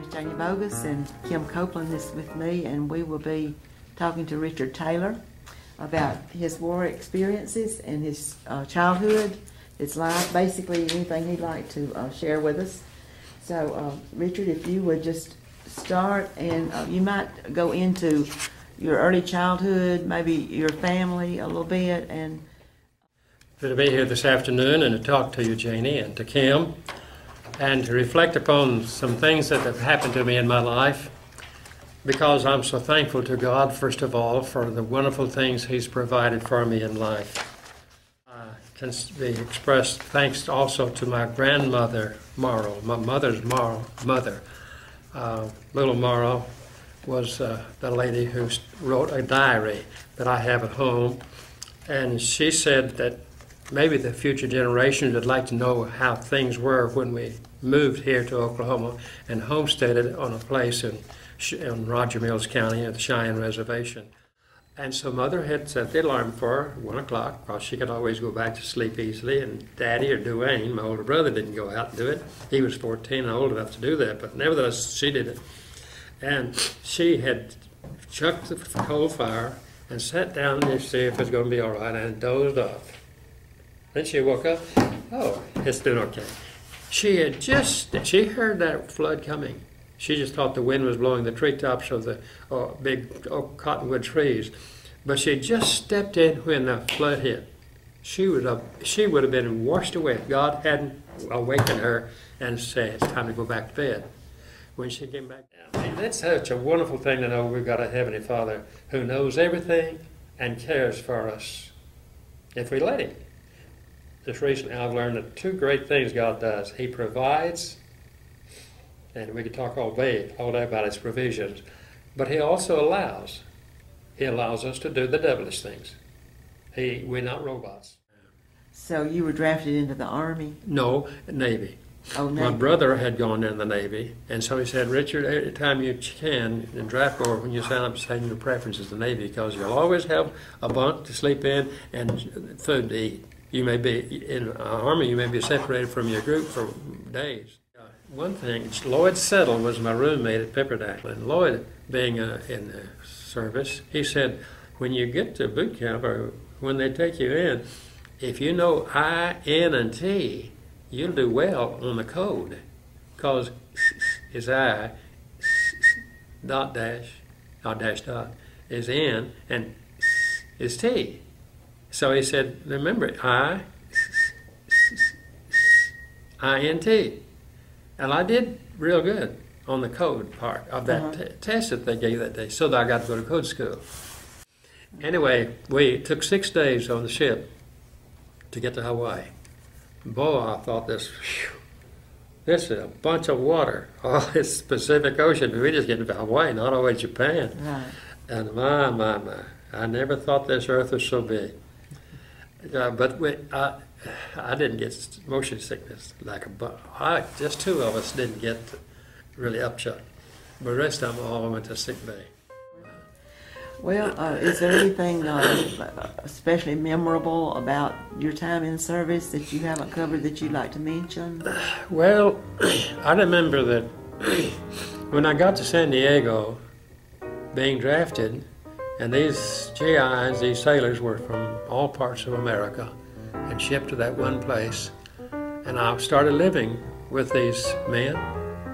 name's Janie Bogus, and Kim Copeland is with me, and we will be talking to Richard Taylor about his war experiences and his childhood, his life, basically anything he'd like to share with us. So, Richard, if you would just start, and you might go into your early childhood, maybe your family a little bit. And Good to be here this afternoon and to talk to you, Janie, and to Kim, and to reflect upon some things that have happened to me in my life, because I'm so thankful to God, first of all, for the wonderful things He's provided for me in life. Can be expressed thanks also to my grandmother, Morrow, my mother's mother. Little Morrow was the lady who wrote a diary that I have at home, and she said that maybe the future generations would like to know how things were when we moved here to Oklahoma and homesteaded on a place in Roger Mills County at the Cheyenne Reservation. And so Mother had set the alarm for 1 o'clock, because she could always go back to sleep easily, and Daddy or Duane, my older brother, didn't go out and do it. He was 14 and old enough to do that, but nevertheless she did it. And she had chucked the coal fire and sat down to see if it was going to be all right, and dozed off. Then she woke up. Oh, it's doing okay. She heard that flood coming. She just thought the wind was blowing the treetops of the big oak cottonwood trees. But she just stepped in when the flood hit. She would have been washed away if God hadn't awakened her and said, it's time to go back to bed. When she came back down. I mean, that's such a wonderful thing to know we've got a Heavenly Father who knows everything and cares for us if we let Him. Just recently I've learned that two great things God does. He provides, and we could talk all day about His provisions, but He also allows. He allows us to do the devilish things. We're not robots. so you were drafted into the Army? No, Navy. Oh, Navy. My brother had gone in the Navy, and so he said, Richard, every time you can, in draft board, when you sign up, say your preference is the Navy, because you'll always have a bunk to sleep in and food to eat. You may be in the Army, you may be separated from your group for days. One thing, Lloyd Settle was my roommate at Pepperdine, and Lloyd, being in the service, he said, when you get to boot camp, or when they take you in, if you know I, N, and T, you'll do well on the code, because is I, dot dash, or dash dot, is N, and is T. So he said, remember, I, I-N-T. And I did real good on the code part of that test that they gave that day, so that I got to go to code school. Anyway, we took 6 days on the ship to get to Hawaii. Boy, I thought this is a bunch of water. Oh, it's Pacific Ocean. We just get to Hawaii, not all the way to Japan. Right. And my, I never thought this earth was so big. But I didn't get motion sickness like just 2 of us didn't get really upshot. But the rest of them all went to sick bay. Well, is there anything especially memorable about your time in service that you haven't covered that you'd like to mention? Well, I remember that when I got to San Diego, being drafted, and these GIs, these sailors, were from all parts of America and shipped to that one place. And I started living with these men,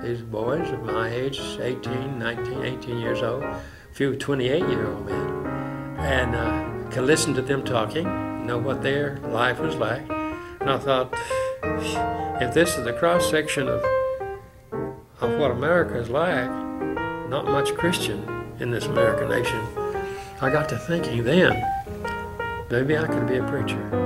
these boys of my age, 18, 19, 18 years old, a few 28-year-old men, and could listen to them talking, know what their life was like. And I thought, if this is the cross-section of what America is like, not much Christian in this American nation, I got to thinking then, maybe I could be a preacher.